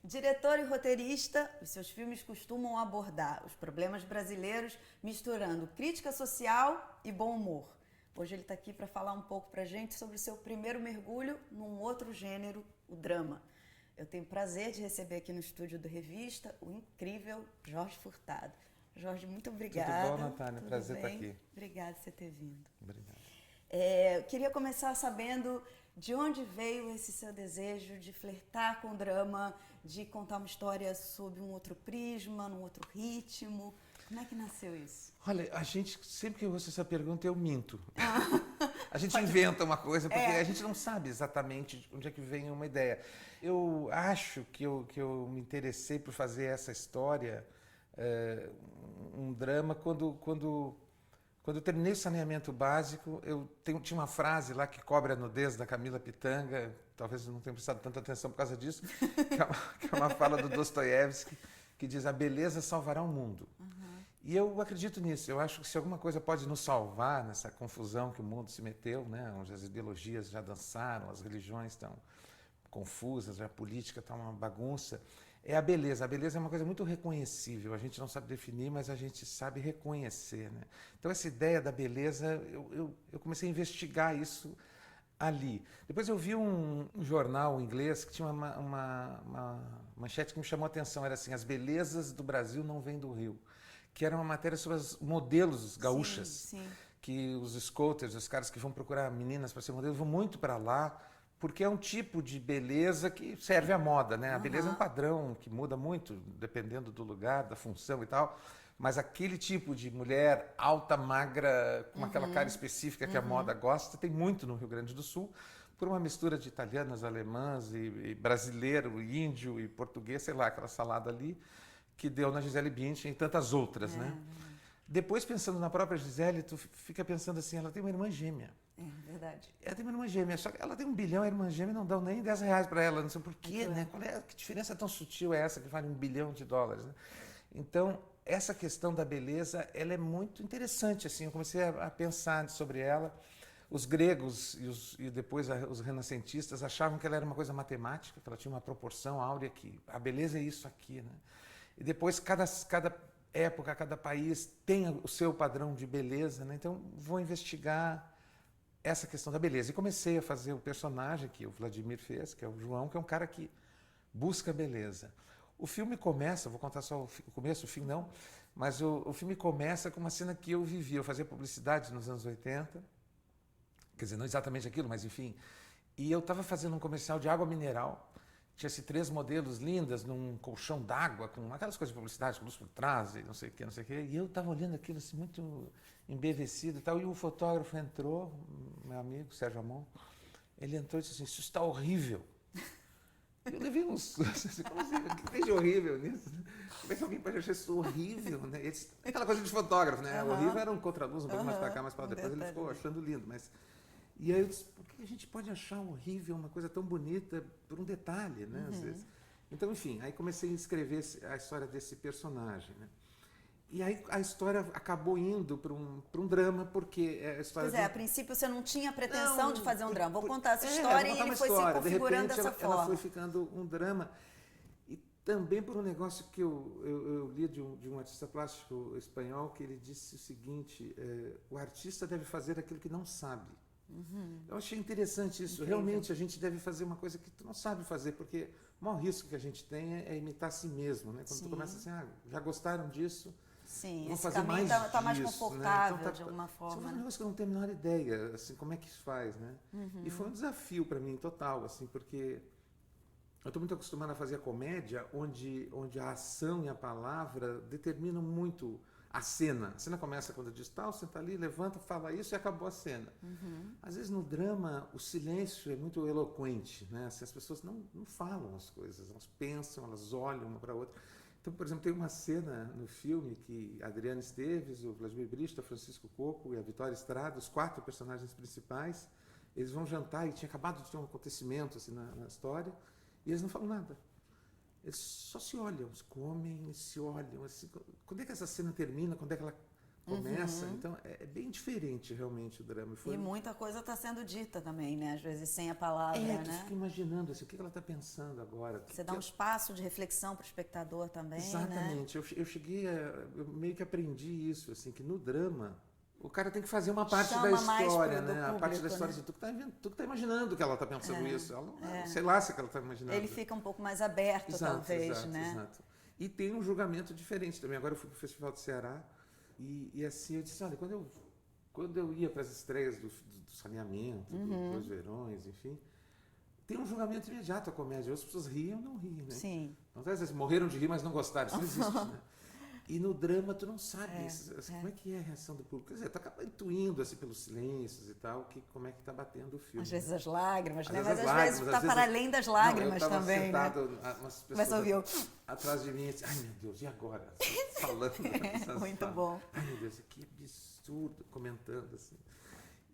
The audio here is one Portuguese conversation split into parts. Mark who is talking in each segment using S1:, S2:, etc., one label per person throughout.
S1: Diretor e roteirista, os seus filmes costumam abordar os problemas brasileiros misturando crítica social e bom humor. Hoje ele está aqui para falar um pouco para a gente sobre o seu primeiro mergulho num outro gênero, o drama. Eu tenho o prazer de receber aqui no estúdio do Revista o incrível Jorge Furtado. Jorge, muito obrigada.
S2: Tudo bom, Natália?
S1: Tudo
S2: prazer
S1: bem?
S2: estar aqui.
S1: Obrigada por você ter vindo.
S2: Obrigado.
S1: Eu queria começar sabendo de onde veio esse seu desejo de flertar com o drama, de contar uma história sob um outro prisma, num outro ritmo. Como é que nasceu isso?
S2: Olha, a gente, sempre que eu ouço essa pergunta, eu minto. A gente inventa uma coisa, porque a gente não sabe exatamente onde é que vem uma ideia. Eu acho que eu me interessei por fazer essa história, um drama, quando eu terminei o saneamento básico. Tinha uma frase lá que cobre a nudez da Camila Pitanga, talvez eu não tenha prestado tanta atenção por causa disso, que é uma fala do Dostoiévski, que diz: a beleza salvará o mundo. E eu acredito nisso. Eu acho que se alguma coisa pode nos salvar nessa confusão que o mundo se meteu, né, onde as ideologias já dançaram, as religiões estão confusas, a política está uma bagunça, é a beleza. A beleza é uma coisa muito reconhecível. A gente não sabe definir, mas a gente sabe reconhecer, né? Então essa ideia da beleza, eu comecei a investigar isso ali. Depois eu vi um jornal inglês que tinha uma manchete que me chamou a atenção. Era assim: as belezas do Brasil não vêm do Rio. Que era uma matéria sobre os modelos gaúchas.
S1: Sim.
S2: Que os scouters, os caras que vão procurar meninas para ser modelo, vão muito para lá, porque é um tipo de beleza que serve à moda, né? A beleza é um padrão que muda muito, dependendo do lugar, da função e tal. Mas aquele tipo de mulher alta, magra, com aquela cara específica que a moda gosta, tem muito no Rio Grande do Sul, por uma mistura de italianas, alemãs, e brasileiro, índio e português, sei lá, aquela salada ali, que deu na Gisele Bündchen e tantas outras, né? Depois, pensando na própria Gisele, tu fica pensando assim: ela tem uma irmã gêmea.
S1: É verdade.
S2: Ela tem uma irmã gêmea, só que ela tem 1 bilhão, a irmã gêmea não dão nem R$10 para ela, não sei por quê, né? Que diferença tão sutil é essa que vale $1 bilhão, né? Então, essa questão da beleza, ela é muito interessante, assim. Eu comecei a pensar sobre ela. Os gregos e depois os renascentistas achavam que ela era uma coisa matemática, que ela tinha uma proporção áurea, que a beleza é isso aqui, né? E depois cada época, cada país tem o seu padrão de beleza, né? Então vou investigar essa questão da beleza. E comecei a fazer o personagem que o Vladimir fez, que é o João, que é um cara que busca beleza. O filme começa, vou contar só o começo, o fim não, mas o filme começa com uma cena que eu vivi. Eu fazia publicidade nos anos 80, quer dizer, não exatamente aquilo, mas enfim. E eu estava fazendo um comercial de água mineral. Tinha-se 3 modelos lindas num colchão d'água, com aquelas coisas de publicidade, com luz por trás e não sei o que, não sei o que. E eu estava olhando aquilo assim, muito embevecido e tal. E o fotógrafo entrou, meu amigo, Sérgio Amon, ele entrou e disse assim: isso está horrível. Eu levei uns... Como assim? O que tem de horrível nisso? Como é que alguém pode achar isso horrível, né? Aquela coisa de fotógrafo, né? Horrível era um contraluz, um pouco mais para cá, mais para lá. Depois ele ficou achando lindo, mas... E aí eu disse: por que a gente pode achar horrível uma coisa tão bonita por um detalhe, né? Às vezes. Então, enfim, aí comecei a escrever a história desse personagem, né? E aí a história acabou indo para um drama, porque a história...
S1: Pois é, a princípio você não tinha pretensão de fazer um drama. Vou contar essa história e ele foi se configurando dessa forma.
S2: Ela foi ficando um drama. E também por um negócio que eu li de um artista plástico espanhol, que ele disse o seguinte: o artista deve fazer aquilo que não sabe. Eu achei interessante isso. Incrível. Realmente a gente deve fazer uma coisa que tu não sabe fazer, porque o maior risco que a gente tem é imitar a si mesmo, né? Quando tu começa assim: já gostaram disso?
S1: Sim,
S2: vou
S1: esse
S2: fazer
S1: caminho
S2: mais
S1: está mais
S2: disso,
S1: confortável, né?
S2: Então,
S1: de alguma forma.
S2: Isso é um negócio que eu não tenho a menor ideia, assim, como é que se faz, né? E foi um desafio para mim total, assim, porque eu estou muito acostumado a fazer a comédia, onde a ação e a palavra determinam muito a cena. A cena começa quando diz tal, senta ali, levanta, fala isso e acabou a cena. Às vezes no drama o silêncio é muito eloquente, né? Assim, as pessoas não falam as coisas, elas pensam, elas olham uma para a outra. Então, por exemplo, tem uma cena no filme que a Adriana Esteves, o Vladimir Brista, o Francisco Coco e a Vitória Estrada, os 4 personagens principais, eles vão jantar e tinha acabado de ter um acontecimento assim, na história, e eles não falam nada. Eles só se olham, comem e se olham. Assim, quando é que essa cena termina? Quando é que ela começa. Então, é bem diferente realmente o drama.
S1: E muita coisa está sendo dita também, né? Às vezes sem a palavra,
S2: tu
S1: né?
S2: fica imaginando assim, o que ela está pensando agora.
S1: Você dá um espaço de reflexão para o espectador também,
S2: Exatamente.
S1: né?
S2: Eu cheguei eu meio que aprendi isso, assim, que no drama o cara tem que fazer uma parte
S1: Chama
S2: da
S1: mais
S2: história,
S1: do
S2: né? A
S1: público,
S2: parte da história
S1: né?
S2: de tu que tá imaginando que ela está pensando isso. Ela não, sei lá se ela está imaginando.
S1: Ele fica um pouco mais aberto, talvez, né?
S2: Exato. E tem um julgamento diferente também. Agora eu fui para o Festival do Ceará e assim eu disse, olha, quando eu ia para as estreias do Saneamento, do Dois Verões, enfim, tem um julgamento imediato a comédia. As pessoas riam ou não riam, né?
S1: Sim.
S2: Então, às vezes, morreram de rir, mas não gostaram. Isso não existe, né? E no drama tu não sabe como é que é a reação do público. Quer dizer, tu acaba intuindo assim, pelos silêncios e tal, como é que tá batendo o filme.
S1: Às vezes as lágrimas, né?
S2: Mas
S1: às vezes tá para além das lágrimas
S2: não, eu
S1: também,
S2: sentado,
S1: né?
S2: umas
S1: Mas
S2: pessoas
S1: ouviu?
S2: atrás de mim e disse, ai meu Deus, e agora? Falando.
S1: Muito bom.
S2: Ai meu Deus, que absurdo, comentando assim.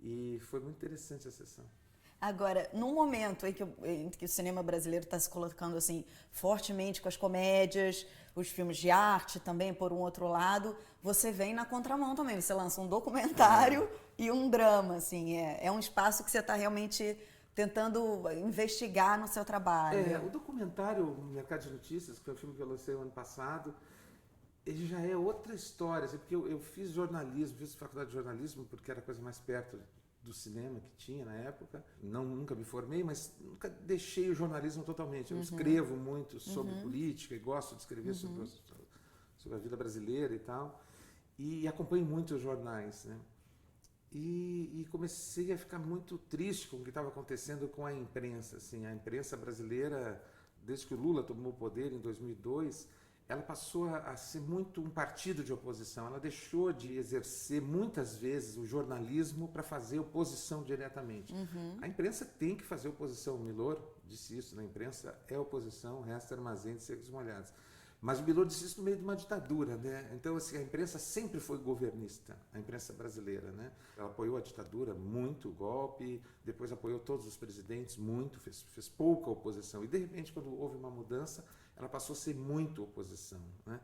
S2: E foi muito interessante a sessão.
S1: Agora, num momento em que o cinema brasileiro está se colocando assim fortemente com as comédias, os filmes de arte também, por um outro lado, você vem na contramão também. Você lança um documentário e um drama, assim. É um espaço que você está realmente tentando investigar no seu trabalho.
S2: O documentário Mercado de Notícias, que foi um filme que eu lancei o ano passado, ele já é outra história, assim, porque eu fiz jornalismo, fiz faculdade de jornalismo, porque era a coisa mais perto do cinema que tinha na época. Nunca me formei, mas nunca deixei o jornalismo totalmente. Eu escrevo muito sobre política e gosto de escrever sobre a vida brasileira e tal. E acompanho muito os jornais, né? E comecei a ficar muito triste com o que estava acontecendo com a imprensa. Assim, a imprensa brasileira, desde que o Lula tomou o poder em 2002, ela passou a ser muito um partido de oposição. Ela deixou de exercer, muitas vezes, o jornalismo para fazer oposição diretamente. A imprensa tem que fazer oposição. O Milor disse isso, na imprensa é oposição, resta armazém de secos molhados. Mas o Milor disse isso no meio de uma ditadura, né? Então, assim, a imprensa sempre foi governista, a imprensa brasileira, né? Ela apoiou a ditadura, muito o golpe, depois apoiou todos os presidentes, muito, fez pouca oposição. E, de repente, quando houve uma mudança, ela passou a ser muito oposição, né?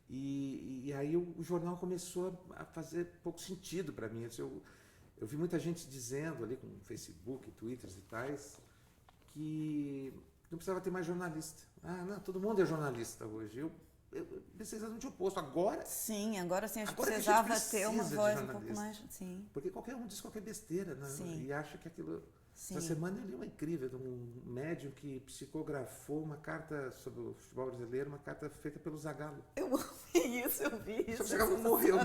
S2: E aí o jornal começou a fazer pouco sentido para mim. Eu vi muita gente dizendo ali com Facebook, Twitters e tais, que não precisava ter mais jornalista. Não, todo mundo é jornalista hoje. Eu pensei exatamente o oposto. Agora
S1: sim, a gente
S2: agora
S1: precisava ter uma voz um pouco mais... Sim.
S2: Porque qualquer um diz qualquer besteira, né?
S1: Sim.
S2: E acha que aquilo...
S1: Sim.
S2: Essa semana eu li uma incrível de um médium que psicografou uma carta sobre o futebol brasileiro, uma carta feita pelo Zagallo.
S1: Eu vi isso.
S2: O Zagallo morreu,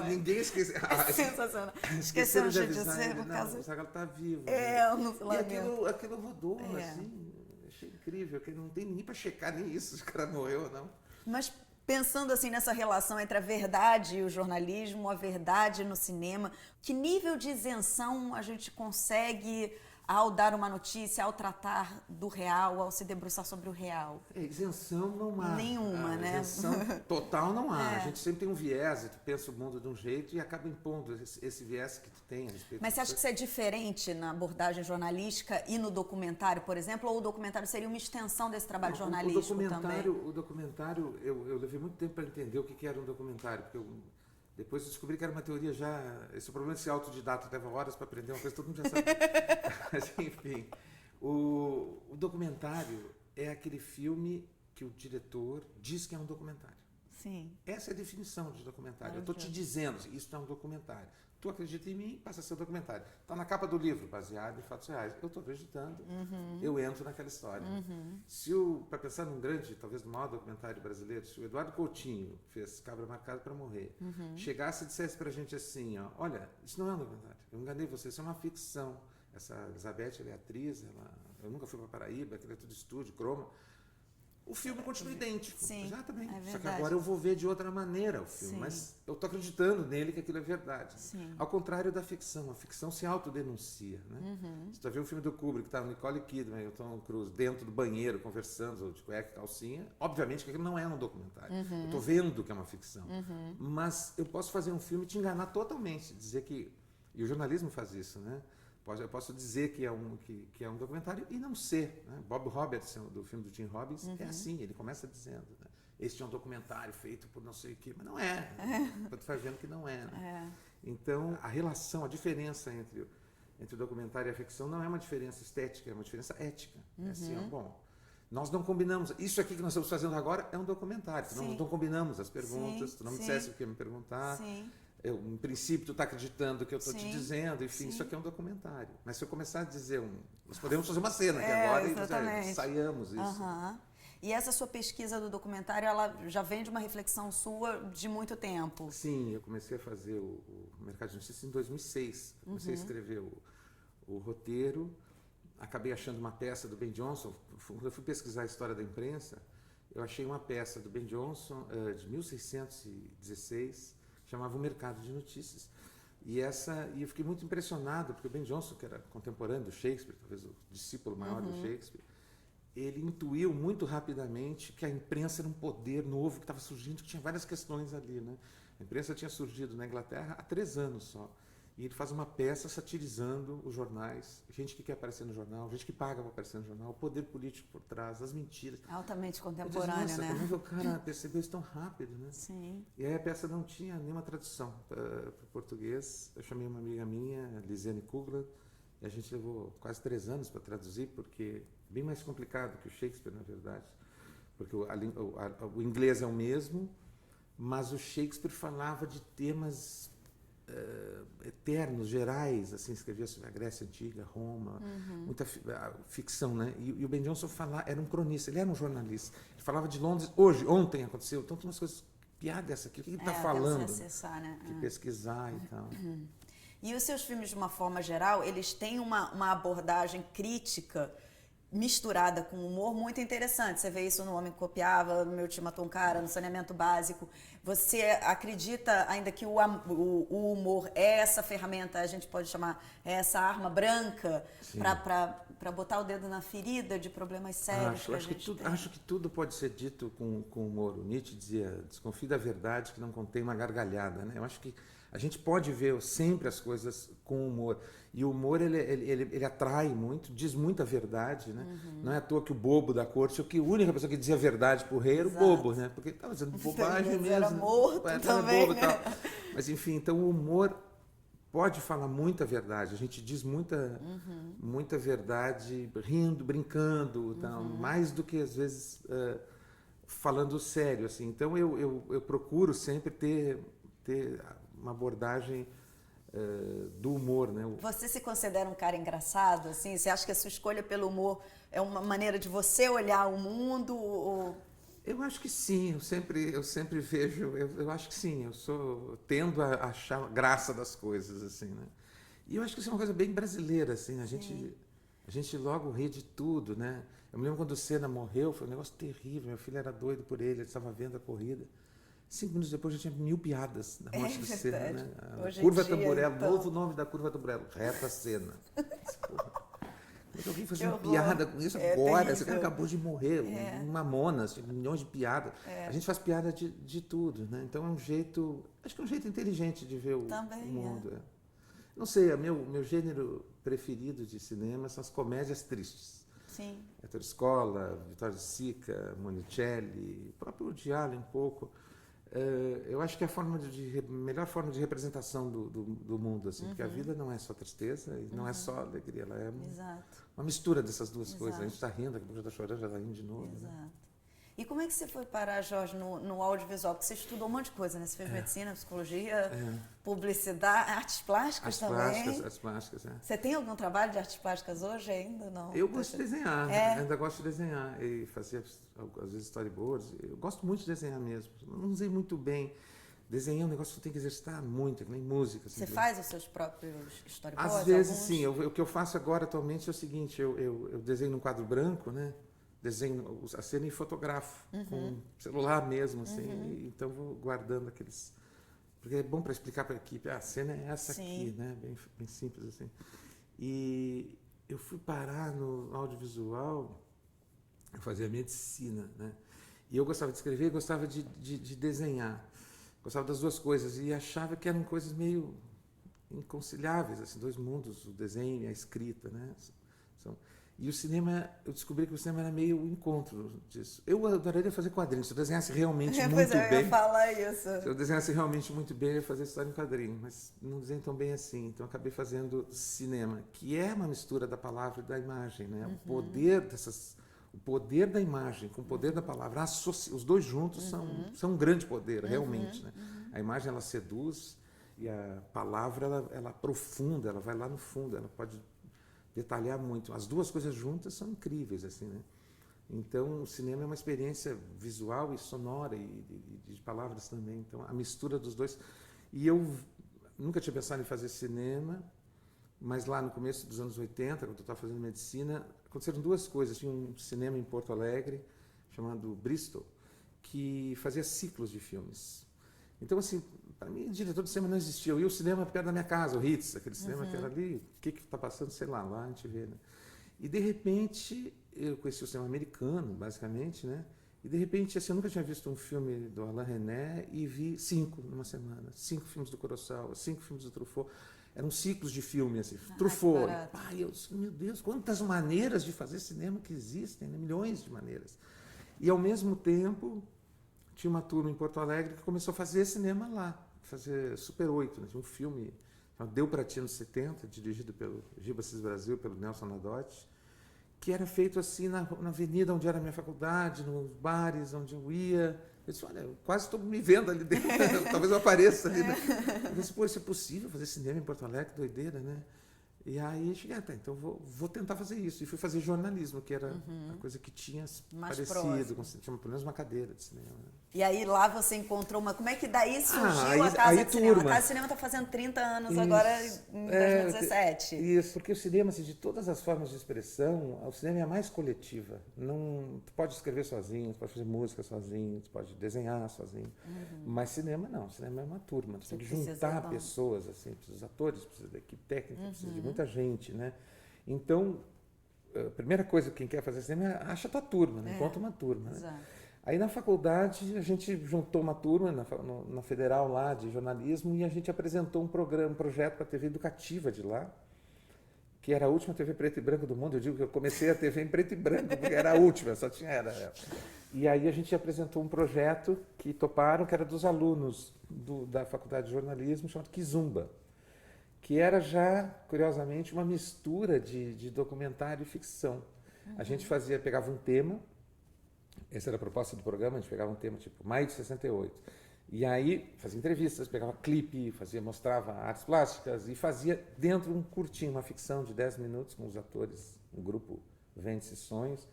S2: ninguém esqueceu.
S1: Sensacional.
S2: Esqueceram de
S1: dizer por causa...
S2: O Zagallo está vivo.
S1: E
S2: aquilo rodou, assim, achei incrível, que não tem nem para checar nem isso, se o cara morreu ou não.
S1: Mas pensando assim nessa relação entre a verdade e o jornalismo, a verdade no cinema, que nível de isenção a gente consegue ao dar uma notícia, ao tratar do real, ao se debruçar sobre o real?
S2: Isenção não há.
S1: Nenhuma, né?
S2: Isenção total não há. A gente sempre tem um viés, tu pensa o mundo de um jeito e acaba impondo esse viés que tu tem a respeito.
S1: Mas você acha que isso é diferente na abordagem jornalística e no documentário, por exemplo, ou o documentário seria uma extensão desse trabalho jornalístico também?
S2: O documentário, eu levei muito tempo para entender o que era um documentário, porque depois eu descobri que era uma teoria já... Esse problema de ser autodidata leva horas para aprender uma coisa que todo mundo já sabe. Mas, enfim, o documentário é aquele filme que o diretor diz que é um documentário.
S1: Sim.
S2: Essa é a definição de documentário. Eu estou te dizendo, isso é um documentário. Tu acredita em mim, passa a ser um documentário. Está na capa do livro, baseado em fatos reais. Eu estou acreditando, eu entro naquela história. Para pensar num grande, talvez no maior documentário brasileiro, se o Eduardo Coutinho fez Cabra Marcada para Morrer, chegasse e dissesse para a gente assim, olha, isso não é um documentário, eu enganei você, isso é uma ficção. Essa Elizabeth, ela é atriz, eu nunca fui para Paraíba, aquilo é tudo estúdio, croma. O filme continua idêntico.
S1: Sim,
S2: exatamente.
S1: é
S2: Só que agora eu vou ver de outra maneira o filme. Sim. Mas eu estou acreditando nele que aquilo é verdade.
S1: Sim.
S2: Ao contrário da ficção. A ficção se autodenuncia. Né? Se tu vê um filme do Kubrick, que estava Nicole Kidman e o Tom Cruise dentro do banheiro conversando, de cueca e calcinha, obviamente que aquilo não é um documentário. Eu estou vendo que é uma ficção. Mas eu posso fazer um filme e te enganar totalmente. Dizer que... E o jornalismo faz isso, né? Eu posso dizer que é um documentário e não ser. Né? Bob Robertson, do filme do Tim Robbins, é assim, ele começa dizendo. Né? este é um documentário feito por não sei o quê, mas não é. Tu vai vendo que não é, né? Então, a relação, a diferença entre o documentário e a ficção não é uma diferença estética, é uma diferença ética. É assim, bom, nós não combinamos. Isso aqui que nós estamos fazendo agora é um documentário. Nós não combinamos as perguntas, tu não me dissesse o que ia me perguntar. Eu, em princípio, tu está acreditando o que eu estou te dizendo, enfim, isso aqui é um documentário. Mas se eu começar a dizer nós podemos fazer uma cena aqui agora e ensaiamos isso.
S1: E essa sua pesquisa do documentário, ela já vem de uma reflexão sua de muito tempo?
S2: Sim, eu comecei a fazer o Mercado de Notícias em 2006. Eu comecei a escrever o roteiro, acabei achando uma peça do Ben Jonson. Quando eu fui pesquisar a história da imprensa, eu achei uma peça do Ben Jonson de 1616, chamava O Mercado de Notícias. E eu fiquei muito impressionado, porque o Ben Jonson, que era contemporâneo do Shakespeare, talvez o discípulo maior do Shakespeare, ele intuiu muito rapidamente que a imprensa era um poder novo que estava surgindo, que tinha várias questões ali, né? A imprensa tinha surgido na Inglaterra há 3 anos só. E ele faz uma peça satirizando os jornais, gente que quer aparecer no jornal, gente que paga para aparecer no jornal, o poder político por trás, as mentiras.
S1: Altamente contemporâneo, né?
S2: Como é que o cara percebeu isso tão rápido, né?
S1: Sim.
S2: E aí a peça não tinha nenhuma tradução para o português. Eu chamei uma amiga minha, Lisiane Kugler, e a gente levou quase 3 anos para traduzir, porque é bem mais complicado que o Shakespeare, na verdade. Porque o inglês é o mesmo, mas o Shakespeare falava de temas eternos, gerais, assim, escrevia sobre a Grécia Antiga, Roma, muita ficção, né? E o Ben Jonson era um cronista, ele era um jornalista. Ele falava de Londres, ontem aconteceu, então tem umas coisas, piada essa aqui, o que ele está falando?
S1: Acessar, né?
S2: De pesquisar e tal.
S1: E os seus filmes, de uma forma geral, eles têm uma abordagem crítica misturada com humor muito interessante. Você vê isso no Homem que Copiava, no Meu Tio Matou um Cara, no Saneamento Básico. Você acredita ainda que o humor é essa ferramenta, a gente pode chamar, é essa arma branca para botar o dedo na ferida de problemas sérios que a gente tem?
S2: Acho que tudo pode ser dito com humor. O Nietzsche dizia, desconfie da verdade que não contém uma gargalhada, né? Eu acho que a gente pode ver sempre as coisas com humor. E o humor, ele atrai muito, diz muita verdade, né? Não é à toa que o bobo da corte, a única pessoa que dizia verdade pro rei era o bobo, né? Porque estava dizendo bobagem mesmo.
S1: Era morto também,
S2: bobo, né? Mas, enfim, então o humor pode falar muita verdade. A gente diz muita verdade rindo, brincando, tal, mais do que, às vezes, falando sério, assim. Então, eu procuro sempre ter uma abordagem do humor, né?
S1: Você se considera um cara engraçado, assim? Você acha que a sua escolha pelo humor é uma maneira de você olhar o mundo? Ou...
S2: Eu acho que sim, eu sempre vejo, eu acho que sim, tendo a achar graça das coisas, assim, né? E eu acho que isso é uma coisa bem brasileira, assim, a gente logo ri de tudo, né? Eu me lembro quando o Senna morreu, foi um negócio terrível, meu filho era doido por ele estava vendo a corrida. 5 minutos depois já tinha 1000 piadas da morte do Senna, né? Curva Tamburello, então... novo nome da Curva Tamburello, Reta Senna. Mas alguém fazia uma piada com isso agora, esse cara acabou de morrer, Mamonas, milhões de piadas. A gente faz piada de tudo, né? Então acho que é um jeito inteligente de ver o mundo. Não sei, meu gênero preferido de cinema são as comédias tristes.
S1: Sim.
S2: Hétero Escola, Vittorio De Sica, Monicelli, o próprio Woody Allen um pouco. Eu acho que é a melhor forma de representação do mundo, assim, porque a vida não é só tristeza e não é só alegria, ela é uma mistura dessas duas coisas. A gente está rindo, daqui a pouco já está chorando, já está rindo de novo.
S1: Exato.
S2: Né?
S1: E como é que você foi parar, Jorge, no audiovisual? Porque você estudou um monte de coisa, né? Você fez medicina, psicologia, publicidade, artes plásticas também.
S2: Artes plásticas,
S1: Você tem algum trabalho de artes plásticas hoje ainda? Não?
S2: Eu gosto de desenhar, ainda gosto de desenhar. E fazer, às vezes, storyboards. Eu gosto muito de desenhar mesmo. Não sei muito bem. Desenhar é um negócio que você tem que exercitar muito, que nem música. Assim,
S1: você faz os seus próprios storyboards?
S2: Às vezes, sim. O que eu faço agora, atualmente, é o seguinte. Eu desenho num quadro branco, né? Desenho a cena e fotografo com celular mesmo, assim. Então, vou guardando aqueles... Porque é bom para explicar para a equipe, a cena é essa aqui, né? Bem simples, assim. E eu fui parar no audiovisual, eu fazia medicina, né? E eu gostava de escrever e gostava de desenhar. Gostava das duas coisas e achava que eram coisas meio inconciliáveis, assim, 2 mundos, o desenho e a escrita, né? E o cinema, eu descobri que o cinema era meio o encontro disso. Eu adoraria fazer quadrinhos, se eu desenhasse realmente muito
S1: Pois é, eu
S2: bem.
S1: ia falar isso.
S2: Se eu desenhasse realmente muito bem, eu ia fazer história em quadrinho, mas não desenho tão bem assim. Então, eu acabei fazendo cinema, que é uma mistura da palavra e da imagem, né? O poder da imagem com o poder da palavra, os dois juntos são um grande poder, realmente, né? A imagem, ela seduz e a palavra, ela aprofunda, ela vai lá no fundo, ela pode detalhar muito. As duas coisas juntas são incríveis, assim, né? Então, o cinema é uma experiência visual e sonora e de palavras também. Então, a mistura dos dois. E eu nunca tinha pensado em fazer cinema, mas lá no começo dos anos 80, quando eu estava fazendo medicina, aconteceram duas coisas. Tinha um cinema em Porto Alegre, chamado Bristol, que fazia ciclos de filmes. Então, assim, para mim, diretor de cinema não existia. Eu ia ao cinema perto da minha casa, o Ritz, aquele cinema que era ali. O que está passando, sei lá a gente vê, né? E, de repente, eu conheci o cinema americano, basicamente, né? E, de repente, assim, eu nunca tinha visto um filme do Alain Resnais e vi 5 numa semana. 5 filmes do Kurosawa, 5 filmes do Truffaut. Eram ciclos de filme, assim. Truffaut. Pai, meu Deus, quantas maneiras de fazer cinema que existem, né? Milhões de maneiras. E, ao mesmo tempo, tinha uma turma em Porto Alegre que começou a fazer cinema lá, fazer Super 8, né? Tinha um filme chamado Deu Pra Ti nos 70, dirigido pelo Giba Assis Brasil, pelo Nelson Nadotti, que era feito assim na avenida onde era a minha faculdade, nos bares onde eu ia. Eu disse, olha, eu quase estou me vendo ali dentro, talvez eu apareça ali. Né? Eu disse, pô, isso é possível fazer cinema em Porto Alegre, que doideira, né? E aí cheguei, tá, então vou tentar fazer isso. E fui fazer jornalismo, que era a coisa que tinha
S1: Mais
S2: parecido, tinha pelo menos uma cadeira de cinema. Né?
S1: E aí lá você encontrou uma... Como é que daí surgiu a Casa
S2: aí
S1: de Cinema?
S2: turma.
S1: A Casa de Cinema está fazendo 30 anos
S2: Isso,
S1: agora, em 2017.
S2: Isso, porque o cinema, assim, de todas as formas de expressão, o cinema é a mais coletiva. Não, tu pode escrever sozinho, tu pode fazer música sozinho, tu pode desenhar sozinho. Mas cinema não, cinema é uma turma. Tu tem que juntar pessoas, assim, precisa dos atores, precisa da equipe técnica, precisa de muita gente, né? Então, a primeira coisa que quem quer fazer cinema é acha a tua turma, né? Encontra uma turma, né?
S1: Exato.
S2: Aí na faculdade a gente juntou uma turma na Federal lá de jornalismo e a gente apresentou um projeto para a TV educativa de lá, que era a última TV preto e branco do mundo. Eu digo que eu comecei a TV em preto e branco, porque era a última, só tinha era. E aí a gente apresentou um projeto que toparam, que era dos alunos da Faculdade de Jornalismo, chamado Kizumba, que era já, curiosamente, uma mistura de documentário e ficção. A gente pegava um tema. Essa era a proposta do programa, a gente pegava um tema tipo Maio de 68. E aí fazia entrevistas, pegava clipe, mostrava artes plásticas e fazia dentro um curtinho, uma ficção de 10 minutos com os atores, um grupo Vende-se Sonhos.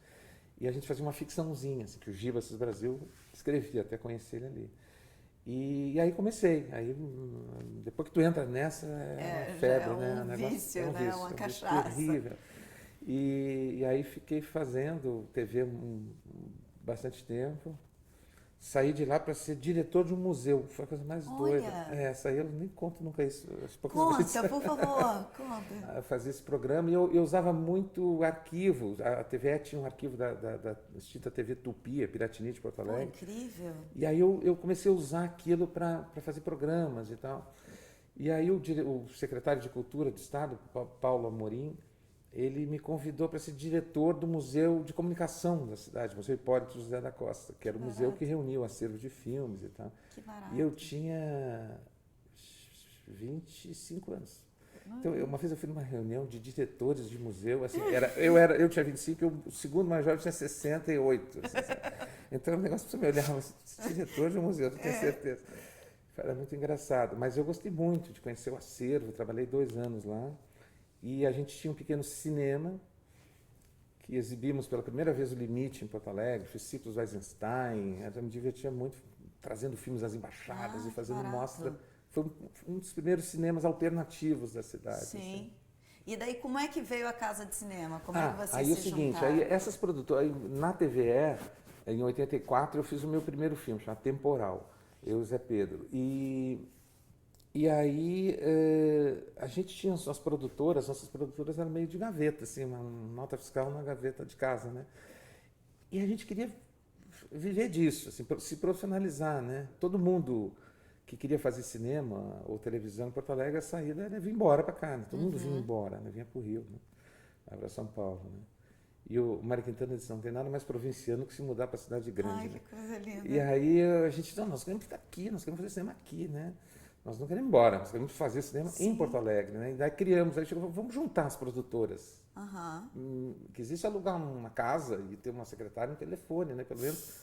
S2: E a gente fazia uma ficçãozinha, assim, que o Giba Assis Brasil escrevia, até conhecer ele ali. E aí comecei. Aí, depois que tu entra nessa, é uma febre, né?
S1: Um vício, né?
S2: Vício,
S1: Uma
S2: um
S1: cachaça.
S2: vício terrível. E aí fiquei fazendo TV bastante tempo. Saí de lá para ser diretor de um museu. Foi a coisa mais doida. Essa aí eu nem conto nunca isso.
S1: Conta, por favor, conta.
S2: Fazer esse programa. E eu usava muito arquivo. A TVE tinha um arquivo da extinta TV Tupi, a Piratini de Porto Alegre.
S1: Incrível.
S2: E aí eu comecei a usar aquilo para fazer programas e tal. E aí o secretário de Cultura do Estado, Paulo Amorim, ele me convidou para ser diretor do Museu de Comunicação da cidade, Museu Hipólito José da Costa, que era o museu que reunia o acervo de filmes e tal.
S1: Que barato.
S2: E eu tinha 25 anos. Então, uma vez eu fui numa reunião de diretores de museu, assim, eu tinha 25 e o segundo major tinha 68. Assim, então, o negócio, você me olhava, diretor de um museu, não tenho certeza. Era muito engraçado, mas eu gostei muito de conhecer o acervo, trabalhei 2 anos lá. E a gente tinha um pequeno cinema que exibimos pela primeira vez o Limite em Porto Alegre, fiz ciclos Eisenstein, eu me divertia muito trazendo filmes das embaixadas e fazendo mostra. Foi um dos primeiros cinemas alternativos da cidade.
S1: Sim.
S2: Assim.
S1: E daí como é que veio a Casa de Cinema? Como é que vocês
S2: aí
S1: se
S2: é o seguinte,
S1: juntaram?
S2: aí essas produtoras, na TVE, em 84, eu fiz o meu primeiro filme, chamado Temporal, eu e Zé Pedro. E aí a gente tinha nossas produtoras eram meio de gaveta, assim, uma nota fiscal na gaveta de casa, né? E a gente queria viver disso, assim, se profissionalizar, né? Todo mundo que queria fazer cinema ou televisão em Porto Alegre, a saída era vir embora para cá, né? Todo mundo vinha embora, né? Vinha para o Rio, né? Para São Paulo, né? E o Mário Quintana disse, não tem nada mais provinciano que se mudar para a cidade grande.
S1: Ai,
S2: né?
S1: que coisa linda.
S2: E aí a gente, não, nós queremos ficar aqui, nós queremos fazer cinema aqui, né? Nós não queremos ir embora, nós queremos fazer cinema em Porto Alegre, né? E daí criamos, aí chegou, vamos juntar as produtoras. Que existe alugar uma casa e ter uma secretária e um telefone, né? Pelo menos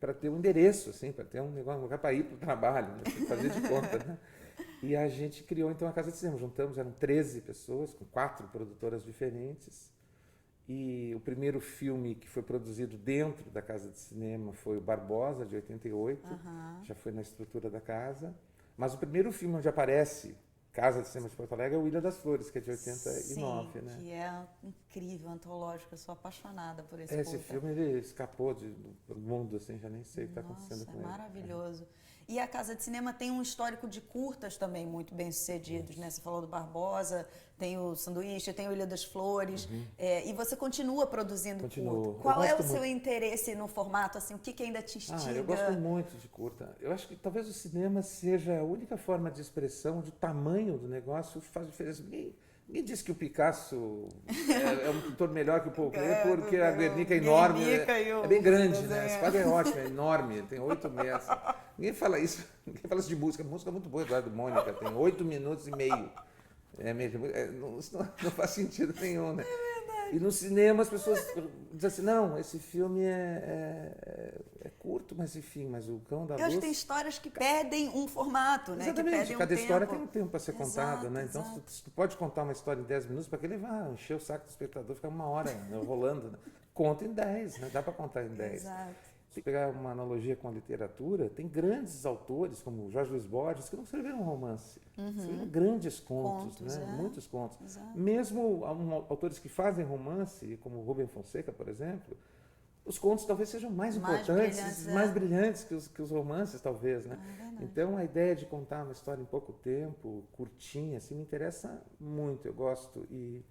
S2: para ter um endereço, assim, para ter um lugar para ir para o trabalho, né? Pra fazer de conta, né? E a gente criou então a Casa de Cinema, juntamos, eram 13 pessoas, com 4 produtoras diferentes. E o primeiro filme que foi produzido dentro da Casa de Cinema foi o Barbosa, de 88, já foi na estrutura da casa. Mas o primeiro filme onde aparece Casa de Cinema de Porto Alegre é o Ilha das Flores, que é de 89,
S1: Sim,
S2: né?
S1: que é incrível, antológico, eu sou apaixonada por esse
S2: Esse
S1: curta.
S2: filme ele escapou do mundo, assim, já nem sei o que está acontecendo com
S1: É
S2: ele.
S1: maravilhoso. E a Casa de Cinema tem um histórico de curtas também muito bem sucedidos, né? Você falou do Barbosa, tem o Sanduíche, tem o Ilha das Flores, e você continua produzindo
S2: Continuo.
S1: curta. Qual é o
S2: muito.
S1: seu interesse no formato, assim, o que ainda te instiga?
S2: Eu gosto muito de curta. Eu acho que talvez o cinema seja a única forma de expressão onde o tamanho do negócio faz diferença. Ninguém diz que o Picasso é um pintor melhor que o Paul Klee, porque a Guernica é enorme, é bem grande, né? Esse quadro é ótimo, é enorme, tem 8 metros. Ninguém fala isso de música. A música é muito boa, Eduardo Mônica, tem 8 minutos e meio. Isso não faz sentido nenhum, né? E no cinema as pessoas dizem assim, não, esse filme é curto, mas enfim, mas o Cão da Luz...
S1: Eu acho que tem histórias que pedem um formato, né?
S2: Exatamente,
S1: que pedem
S2: cada história
S1: tempo.
S2: tem um tempo para ser contada, né? Então, se tu pode contar uma história em 10 minutos, para que ele vá encher o saco do espectador, ficar uma hora, né, rolando, né? Conta em 10, né? Dá para contar em 10.
S1: Exato.
S2: Se pegar uma analogia com a literatura, tem grandes autores, como Jorge Luiz Borges, que não escreveram romance. Escreveram grandes contos, né? Muitos contos.
S1: Exato.
S2: Mesmo autores que fazem romance, como Rubem Fonseca, por exemplo, os contos talvez sejam mais importantes, mais brilhantes que os romances, talvez, né? Então, a ideia de contar uma história em pouco tempo, curtinha, assim, me interessa muito. Eu gosto e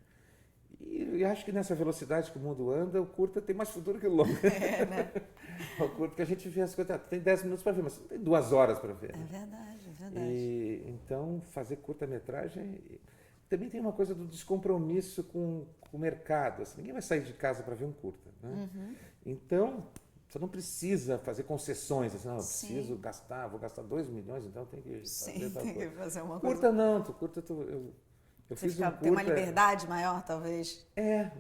S2: acho que nessa velocidade que o mundo anda, o curta tem mais futuro que o longo.
S1: Né?
S2: O curta que a gente vê as coisas, tem 10 minutos para ver, mas não tem 2 horas para ver.
S1: É verdade, é verdade.
S2: Então, fazer curta-metragem também tem uma coisa do descompromisso com o mercado. Assim, ninguém vai sair de casa para ver um curta, né? Então, você não precisa fazer concessões, assim, não, eu preciso gastar, vou gastar 2 milhões, então tem que fazer tal coisa.
S1: Fazer uma
S2: Curta
S1: coisa.
S2: não, eu
S1: Você
S2: fiz um curta...
S1: tem uma liberdade maior, talvez?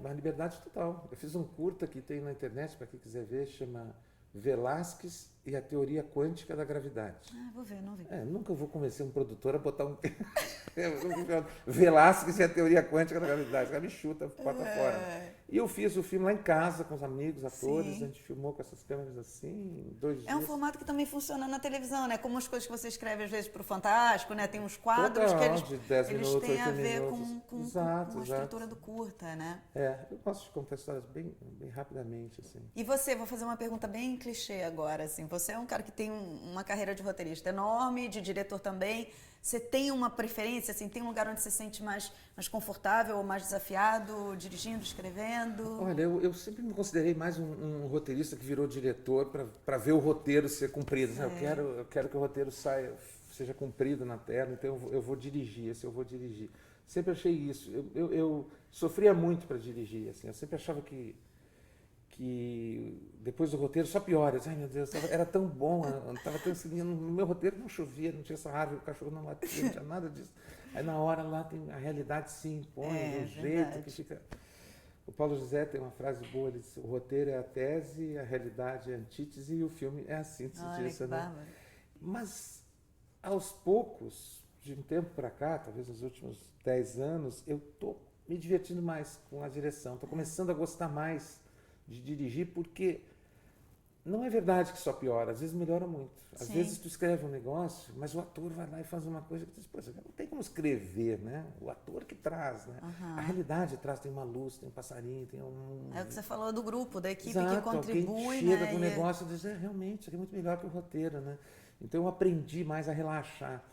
S2: Uma liberdade total. Eu fiz um curta que tem na internet, para quem quiser ver, chama Velázquez e a Teoria Quântica da Gravidade.
S1: Vou ver, não vi.
S2: Nunca vou convencer um produtor a botar um... Velázquez e a Teoria Quântica da Gravidade. O cara me chuta, bota fora. E eu fiz o filme lá em casa, com os amigos, atores. A gente filmou com essas câmeras assim, em 2 dias.
S1: É um formato que também funciona na televisão, né? Como as coisas que você escreve às vezes para o Fantástico, né? Tem uns quadros que
S2: de 10
S1: eles
S2: minutos,
S1: têm a
S2: 8
S1: ver
S2: minutos.
S1: com
S2: Exato,
S1: a estrutura do curta, né?
S2: Eu gosto de contar histórias bem rapidamente, assim.
S1: E você, vou fazer uma pergunta bem clichê agora, assim. Você é um cara que tem uma carreira de roteirista enorme, de diretor também. Você tem uma preferência, assim, tem um lugar onde você se sente mais confortável ou mais desafiado, dirigindo, escrevendo?
S2: Olha, eu sempre me considerei mais um roteirista que virou diretor para ver o roteiro ser cumprido. Eu quero que o roteiro seja cumprido na tela, então eu vou dirigir, eu vou dirigir. Sempre achei isso. Eu sofria muito para dirigir, assim, eu sempre achava que depois do roteiro só piora. Ai, meu Deus, era tão bom, estava tão seguindo. No meu roteiro não chovia, não tinha essa árvore, o cachorro não latia, não tinha nada disso. Aí na hora lá a realidade se impõe de um jeito que fica... O Paulo José tem uma frase boa, ele diz, o roteiro é a tese, a realidade é a antítese e o filme é a síntese disso, né? Mas, aos poucos, de um tempo para cá, talvez nos últimos 10 anos, eu estou me divertindo mais com a direção, estou começando a gostar mais de dirigir, porque não é verdade que só piora, às vezes melhora muito. Às vezes tu escreve um negócio, mas o ator vai lá e faz uma coisa que tu diz, pô, não tem como escrever, né? O ator que traz, né? A realidade traz, tem uma luz, tem um passarinho, tem um...
S1: É o que você falou do grupo, da equipe
S2: Exato,
S1: que contribui,
S2: alguém chega com o negócio e diz, realmente, isso aqui é muito melhor que o roteiro, né? Então eu aprendi mais a relaxar.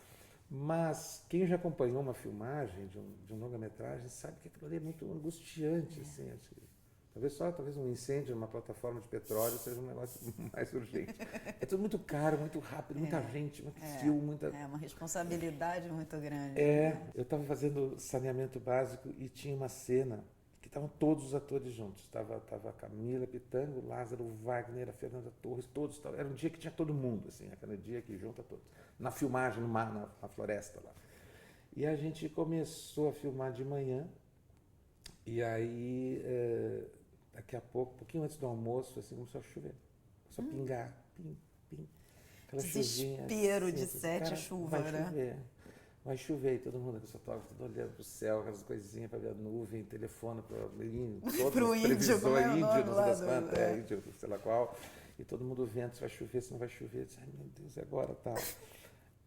S2: Mas quem já acompanhou uma filmagem de um longa-metragem sabe que aquilo ali é muito angustiante, assim, Talvez um incêndio numa plataforma de petróleo seja um negócio mais urgente. É tudo muito caro, muito rápido, muita gente, muito fio, muita...
S1: É uma responsabilidade muito grande.
S2: Eu estava fazendo saneamento básico e tinha uma cena que estavam todos os atores juntos. Tava a Camila Pitanga, o Lázaro, o Wagner, a Fernanda Torres, todos. Era um dia que tinha todo mundo, assim, aquele dia que junta todos. Na filmagem, no mar, na floresta lá. E a gente começou a filmar de manhã, e aí, daqui a pouco, um pouquinho antes do almoço, assim, começou a chover. Começou a pingar, pim, pim. Aquela
S1: Desespero
S2: chuvinha,
S1: de sete chuva,
S2: vai
S1: né?
S2: chover. Vai chover, e todo mundo, o fotógrafo, todo olhando para o céu, aquelas coisinhas para ver a nuvem, telefone para o índio, todas as previsões, índio, não sei das quantas, índio, sei lá qual, e todo mundo vendo se vai chover, se não vai chover. Eu disse, ai meu Deus, e agora tá.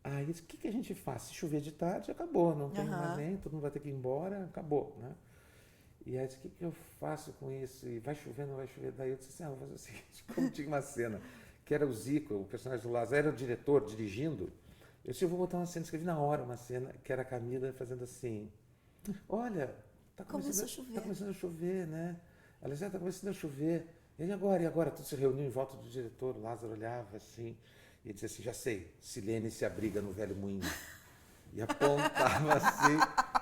S2: Aí, o que a gente faz? Se chover de tarde, acabou, não tem mais nem, todo mundo vai ter que ir embora, acabou, né? E aí, eu disse, o que eu faço com isso? E vai chover, não vai chover? Daí eu disse assim, vou fazer o seguinte, como tinha uma cena, que era o Zico, o personagem do Lázaro, era o diretor, dirigindo. Eu disse, eu vou botar uma cena, escrevi na hora uma cena, que era a Camila fazendo assim, olha, tá começando a chover, né? Ela dizia, tá começando a chover. E agora? Tudo se reuniu em volta do diretor, o Lázaro olhava assim, e dizia assim, já sei, Silene se abriga no velho moinho. E apontava assim,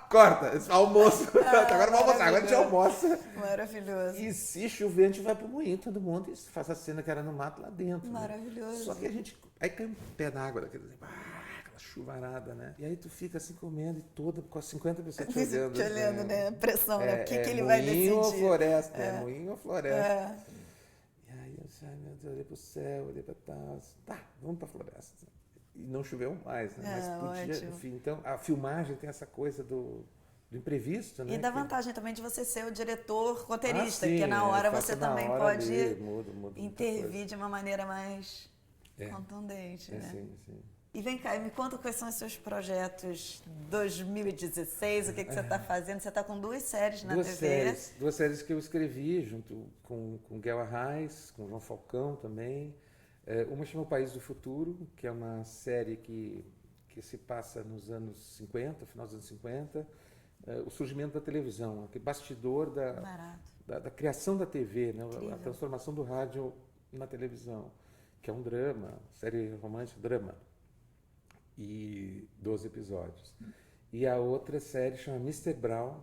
S2: corta, almoço, agora vamos almoçar, agora a gente almoça.
S1: Maravilhoso.
S2: E se chover, a gente vai pro moinho, todo mundo, e faz a cena que era no mato lá dentro.
S1: Maravilhoso.
S2: Né? Só que a gente, aí cai um pé d'água daquele, aquela chuvarada, né? E aí tu fica assim comendo e toda, com 50 pessoas te olhando.
S1: Te olhando, né? Pressão, né? O que ele vai decidir.
S2: Moinho ou floresta? Moinho ou floresta?
S1: É.
S2: E aí eu disse, ai meu Deus, olhei pro céu, olhei pra tal, tá, vamos pra floresta. E não choveu mais, né? Mas podia,
S1: ótimo.
S2: Enfim, então a filmagem tem essa coisa do imprevisto, né?
S1: E da vantagem também de você ser o diretor roteirista,
S2: sim,
S1: que na hora
S2: faço
S1: você
S2: na
S1: também
S2: hora
S1: pode
S2: ali, muda
S1: intervir de uma maneira mais contundente, né?
S2: Sim.
S1: E vem cá, me conta quais são os seus projetos 2016, o que você está fazendo? Você está com 2 séries na TV.
S2: Duas séries que eu escrevi junto com Guel Arraes, com João Falcão também. Uma chama O País do Futuro, que é uma série que se passa nos anos 50, final dos anos 50, o surgimento da televisão, aquele bastidor da criação da TV, né? A transformação do rádio na televisão, que é um drama, série romântica, drama, e 12 episódios. E a outra série chama Mr. Brown,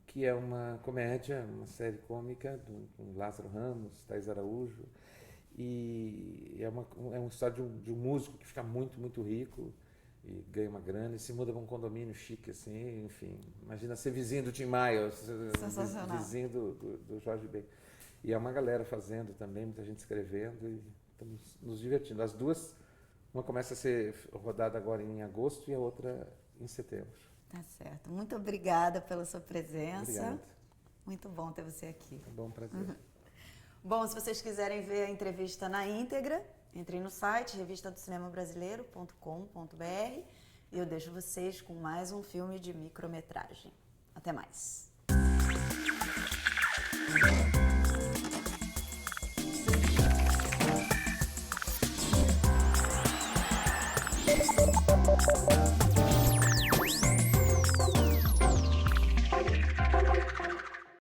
S2: que é uma comédia, uma série cômica com Lázaro Ramos, Thaís Araújo, e é uma história de um músico que fica muito, muito rico e ganha uma grana e se muda para um condomínio chique, assim, enfim. Imagina ser vizinho do Tim Maia, vizinho do Jorge Ben. E é uma galera fazendo também, muita gente escrevendo e estamos nos divertindo. As duas, uma começa a ser rodada agora em agosto e a outra em setembro.
S1: Tá certo. Muito obrigada pela sua presença.
S2: Obrigado.
S1: Muito bom ter você aqui.
S2: É um bom prazer.
S1: Bom, se vocês quiserem ver a entrevista na íntegra, entrem no site revistadocinemabrasileiro.com.br e eu deixo vocês com mais um filme de micrometragem. Até mais.